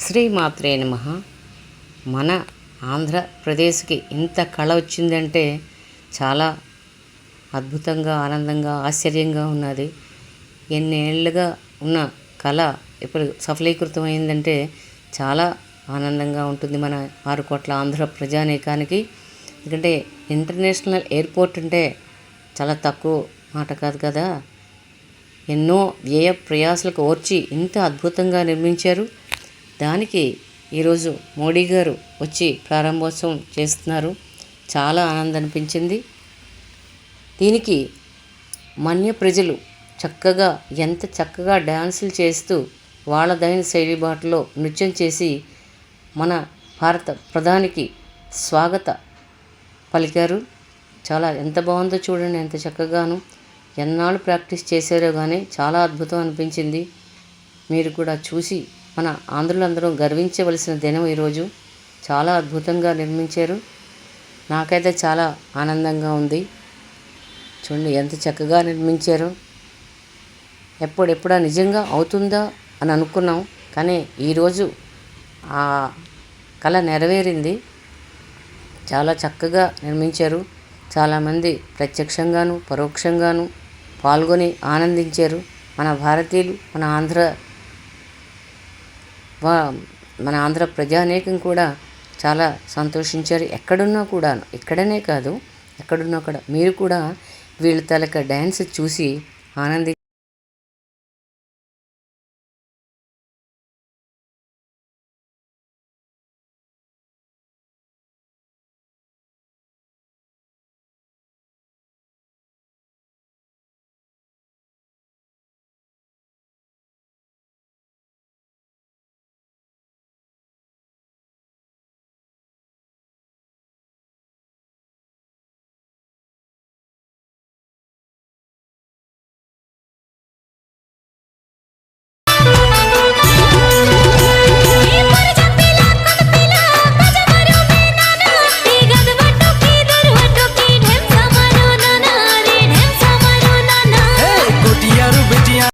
శ్రీమాత్రే నమః. మన ఆంధ్రప్రదేశ్కి ఇంత కళ వచ్చిందంటే చాలా అద్భుతంగా, ఆనందంగా, ఆశ్చర్యంగా ఉన్నది. ఎన్నేళ్లుగా ఉన్న కళ ఇప్పుడు సఫలీకృతం అయిందంటే చాలా ఆనందంగా ఉంటుంది మన 6 కోట్ల ఆంధ్ర ప్రజానీకానికి. ఎందుకంటే ఇంటర్నేషనల్ ఎయిర్పోర్ట్ అంటే చాలా తక్కువ మాట కాదు కదా. ఎన్నో వ్యయ ప్రయాసలకు ఓర్చి ఇంత అద్భుతంగా నిర్మించారు. దానికి ఈరోజు మోడీ గారు వచ్చి ప్రారంభోత్సవం చేస్తున్నారు. చాలా ఆనందం అనిపించింది. దీనికి మన్య ప్రజలు ఎంత చక్కగా డ్యాన్సులు చేస్తూ వాళ్ళదైన శైలి బాటలో నృత్యం చేసి మన భారత ప్రధానికి స్వాగత పలికారు. చాలా ఎంత బాగుందో చూడండి, ఎంత చక్కగాను. ఎన్నాళ్ళు ప్రాక్టీస్ చేశారో కానీ చాలా అద్భుతం అనిపించింది. మీరు కూడా చూసి మన ఆంధ్రులందరూ గర్వించవలసిన దినం ఈరోజు. చాలా అద్భుతంగా నిర్మించారు. నాకైతే చాలా ఆనందంగా ఉంది. చూడండి ఎంత చక్కగా నిర్మించారు. ఎప్పుడెప్పుడా నిజంగా అవుతుందా అని అనుకున్నాం, కానీ ఈరోజు ఆ కళ నెరవేరింది. చాలా చక్కగా నిర్మించారు. చాలామంది ప్రత్యక్షంగాను పరోక్షంగాను పాల్గొని ఆనందించారు. మన భారతీయులు, మన ఆంధ్ర ప్రజానీకం కూడా చాలా సంతోషించారు. ఎక్కడున్నా కూడా, ఇక్కడనే కాదు ఎక్కడున్నా కూడా మీరు కూడా వీళ్ళ తాలూకా డ్యాన్స్ చూసి ఆనందించారు.